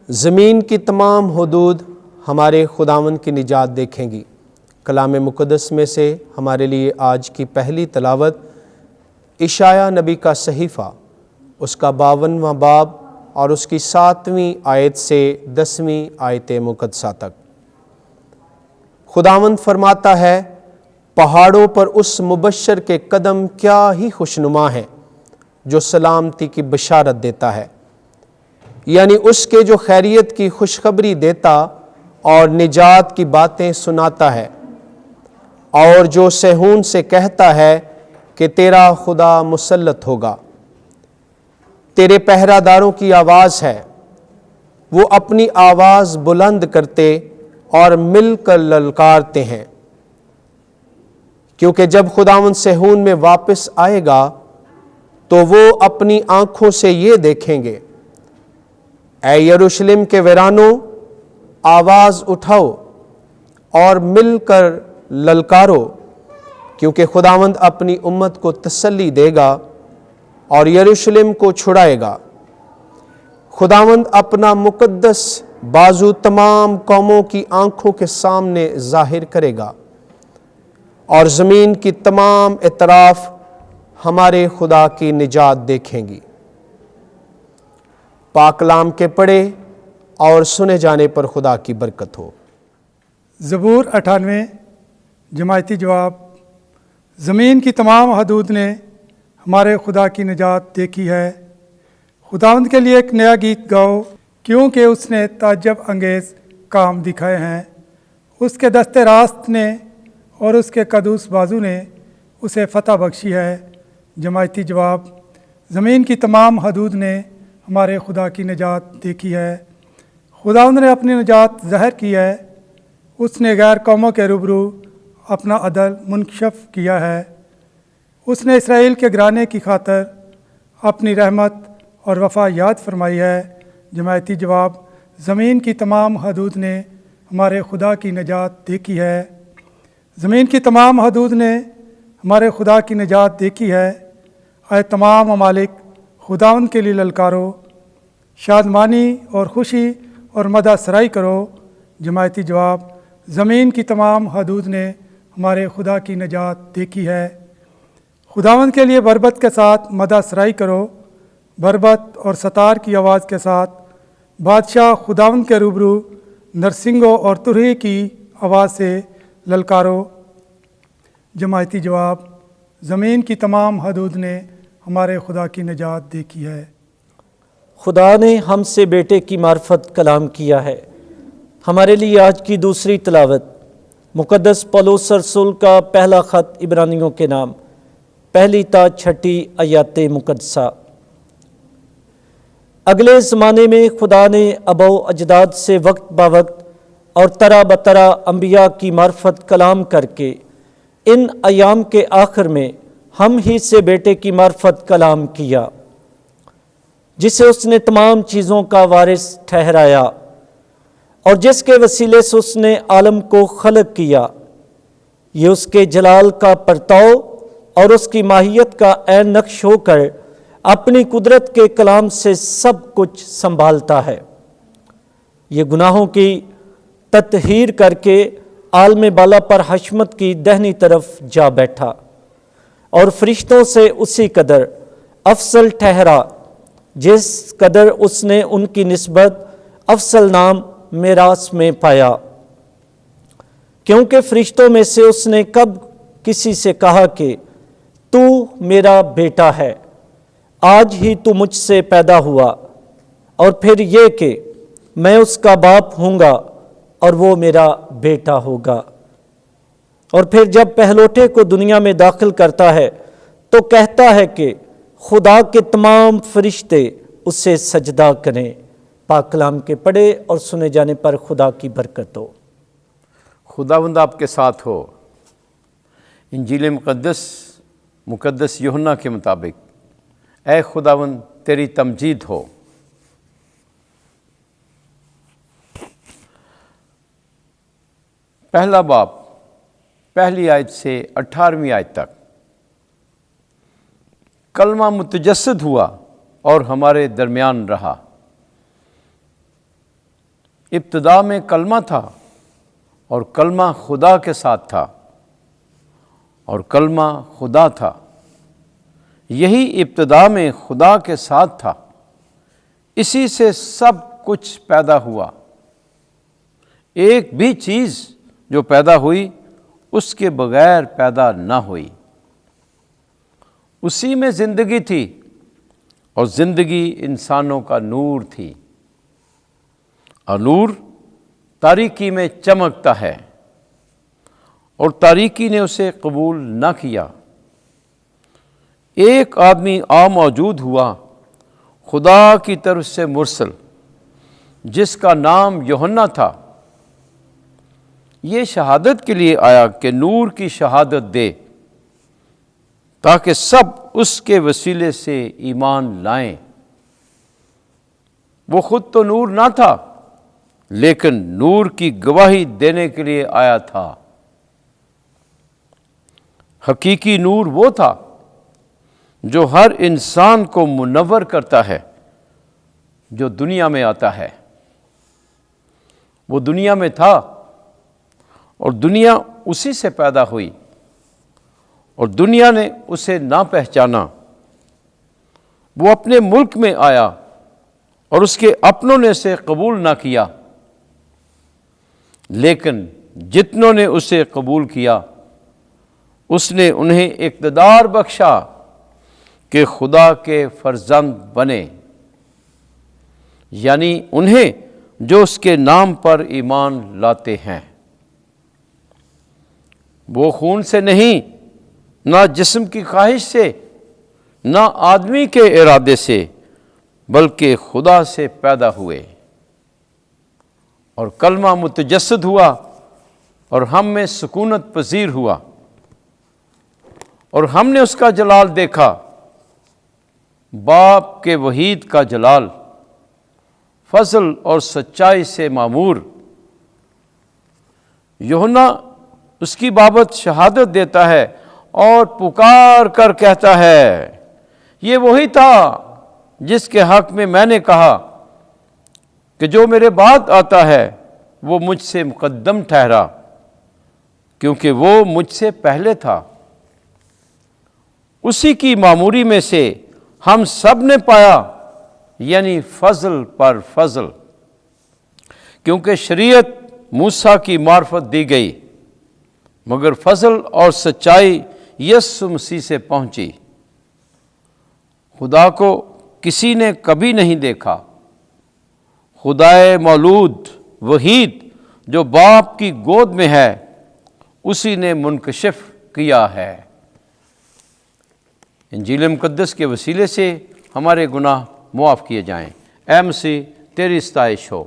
زمین کی تمام حدود ہمارے خداوند کی نجات دیکھیں گی۔ کلام مقدس میں سے ہمارے لیے آج کی پہلی تلاوت اشعیاء نبی کا صحیفہ، اس کا 52واں باب اور اس کی 7ویں آیت سے 10ویں آیت مقدسہ تک۔ خداوند فرماتا ہے، پہاڑوں پر اس مبشر کے قدم کیا ہی خوشنما ہیں جو سلامتی کی بشارت دیتا ہے، یعنی اس کے جو خیریت کی خوشخبری دیتا اور نجات کی باتیں سناتا ہے، اور جو صہیون سے کہتا ہے کہ تیرا خدا مسلط ہوگا۔ تیرے پہرہ داروں کی آواز ہے، وہ اپنی آواز بلند کرتے اور مل کر للکارتے ہیں، کیونکہ جب خداوند صہیون میں واپس آئے گا تو وہ اپنی آنکھوں سے یہ دیکھیں گے۔ اے یروشلم کے ویرانوں، آواز اٹھاؤ اور مل کر للکارو، کیونکہ خداوند اپنی امت کو تسلی دے گا اور یروشلم کو چھڑائے گا۔ خداوند اپنا مقدس بازو تمام قوموں کی آنکھوں کے سامنے ظاہر کرے گا، اور زمین کی تمام اطراف ہمارے خدا کی نجات دیکھیں گی۔ پاک کلام کے پڑھے اور سنے جانے پر خدا کی برکت ہو۔ زبور 98 جماعتی جواب۔ زمین کی تمام حدود نے ہمارے خدا کی نجات دیکھی ہے۔ خداوند کے لیے ایک نیا گیت گاؤ، کیونکہ اس نے تعجب انگیز کام دکھائے ہیں۔ اس کے دست راست نے اور اس کے قدوس بازو نے اسے فتح بخشی ہے۔ جماعتی جواب۔ زمین کی تمام حدود نے ہمارے خدا کی نجات دیکھی ہے۔ خداوند نے اپنی نجات ظاہر کی ہے، اس نے غیر قوموں کے روبرو اپنا عدل منکشف کیا ہے۔ اس نے اسرائیل کے گھرانے کی خاطر اپنی رحمت اور وفا یاد فرمائی ہے۔ جماعتی جواب۔ زمین کی تمام حدود نے ہمارے خدا کی نجات دیکھی ہے۔ زمین کی تمام حدود نے ہمارے خدا کی نجات دیکھی ہے۔ اے تمام ممالک، خداوند کے لیے للکارو، شادمانی اور خوشی اور مدح سرائی کرو۔ جماعتی جواب۔ زمین کی تمام حدود نے ہمارے خدا کی نجات دیکھی ہے۔ خداوند کے لیے بربت کے ساتھ مدح سرائی کرو، بربت اور ستار کی آواز کے ساتھ۔ بادشاہ خداوند کے روبرو نرسنگوں اور ترہی کی آواز سے للکارو۔ جماعتی جواب۔ زمین کی تمام حدود نے ہمارے خدا کی نجات دیکھی ہے۔ خدا نے ہم سے بیٹے کی معرفت کلام کیا ہے۔ ہمارے لیے آج کی دوسری تلاوت مقدس پولس رسول کا پہلا خط عبرانیوں کے نام، پہلی تا چھٹی آیات مقدسہ۔ اگلے زمانے میں خدا نے آباء و اجداد سے وقت بوقت اور طرح بطرح انبیاء کی معرفت کلام کر کے ان ایام کے آخر میں ہم ہی سے بیٹے کی معرفت کلام کیا، جسے اس نے تمام چیزوں کا وارث ٹھہرایا اور جس کے وسیلے سے اس نے عالم کو خلق کیا۔ یہ اس کے جلال کا پرتاؤ اور اس کی ماہیت کا عین نقش ہو کر اپنی قدرت کے کلام سے سب کچھ سنبھالتا ہے۔ یہ گناہوں کی تطہیر کر کے عالم بالا پر حشمت کی دہنی طرف جا بیٹھا، اور فرشتوں سے اسی قدر افضل ٹھہرا جس قدر اس نے ان کی نسبت افضل نام میراث میں پایا، کیونکہ فرشتوں میں سے اس نے کب کسی سے کہا کہ تو میرا بیٹا ہے، آج ہی تو مجھ سے پیدا ہوا، اور پھر یہ کہ میں اس کا باپ ہوں گا اور وہ میرا بیٹا ہوگا۔ اور پھر جب پہلوٹے کو دنیا میں داخل کرتا ہے تو کہتا ہے کہ خدا کے تمام فرشتے اسے سجدہ کریں۔ پاک کلام کے پڑھے اور سنے جانے پر خدا کی برکت ہو۔ خداوند آپ کے ساتھ ہو۔ انجیل مقدس یوحنا کے مطابق اے خداوند تیری تمجید ہو۔ پہلا باب پہلی آیت سے 18ویں آیت تک۔ کلمہ متجسد ہوا اور ہمارے درمیان رہا۔ ابتدا میں کلمہ تھا اور کلمہ خدا کے ساتھ تھا اور کلمہ خدا تھا۔ یہی ابتدا میں خدا کے ساتھ تھا، اسی سے سب کچھ پیدا ہوا۔ ایک بھی چیز جو پیدا ہوئی اس کے بغیر پیدا نہ ہوئی۔ اسی میں زندگی تھی اور زندگی انسانوں کا نور تھی، اور نور تاریکی میں چمکتا ہے اور تاریکی نے اسے قبول نہ کیا۔ ایک آدمی موجود ہوا خدا کی طرف سے مرسل، جس کا نام یوحنا تھا۔ یہ شہادت کے لیے آیا کہ نور کی شہادت دے، تاکہ سب اس کے وسیلے سے ایمان لائیں۔ وہ خود تو نور نہ تھا، لیکن نور کی گواہی دینے کے لیے آیا تھا۔ حقیقی نور وہ تھا جو ہر انسان کو منور کرتا ہے جو دنیا میں آتا ہے۔ وہ دنیا میں تھا اور دنیا اسی سے پیدا ہوئی، اور دنیا نے اسے نہ پہچانا۔ وہ اپنے ملک میں آیا اور اس کے اپنوں نے اسے قبول نہ کیا، لیکن جتنوں نے اسے قبول کیا اس نے انہیں اقتدار بخشا کہ خدا کے فرزند بنے، یعنی انہیں جو اس کے نام پر ایمان لاتے ہیں۔ وہ خون سے نہیں، نہ جسم کی خواہش سے، نہ آدمی کے ارادے سے، بلکہ خدا سے پیدا ہوئے۔ اور کلمہ متجسد ہوا اور ہم میں سکونت پذیر ہوا، اور ہم نے اس کا جلال دیکھا، باپ کے وحید کا جلال، فضل اور سچائی سے معمور۔ یوحنا اس کی بابت شہادت دیتا ہے اور پکار کر کہتا ہے، یہ وہی تھا جس کے حق میں نے کہا کہ جو میرے بعد آتا ہے وہ مجھ سے مقدم ٹھہرا، کیونکہ وہ مجھ سے پہلے تھا۔ اسی کی معموری میں سے ہم سب نے پایا، یعنی فضل پر فضل، کیونکہ شریعت موسیٰ کی معرفت دی گئی، مگر فضل اور سچائی یسوع مسیح سے پہنچی۔ خدا کو کسی نے کبھی نہیں دیکھا۔ خدائے مولود وحید جو باپ کی گود میں ہے، اسی نے منکشف کیا ہے۔ انجیل مقدس کے وسیلے سے ہمارے گناہ معاف کیے جائیں۔ اے مسیح، تیری ستائش ہو۔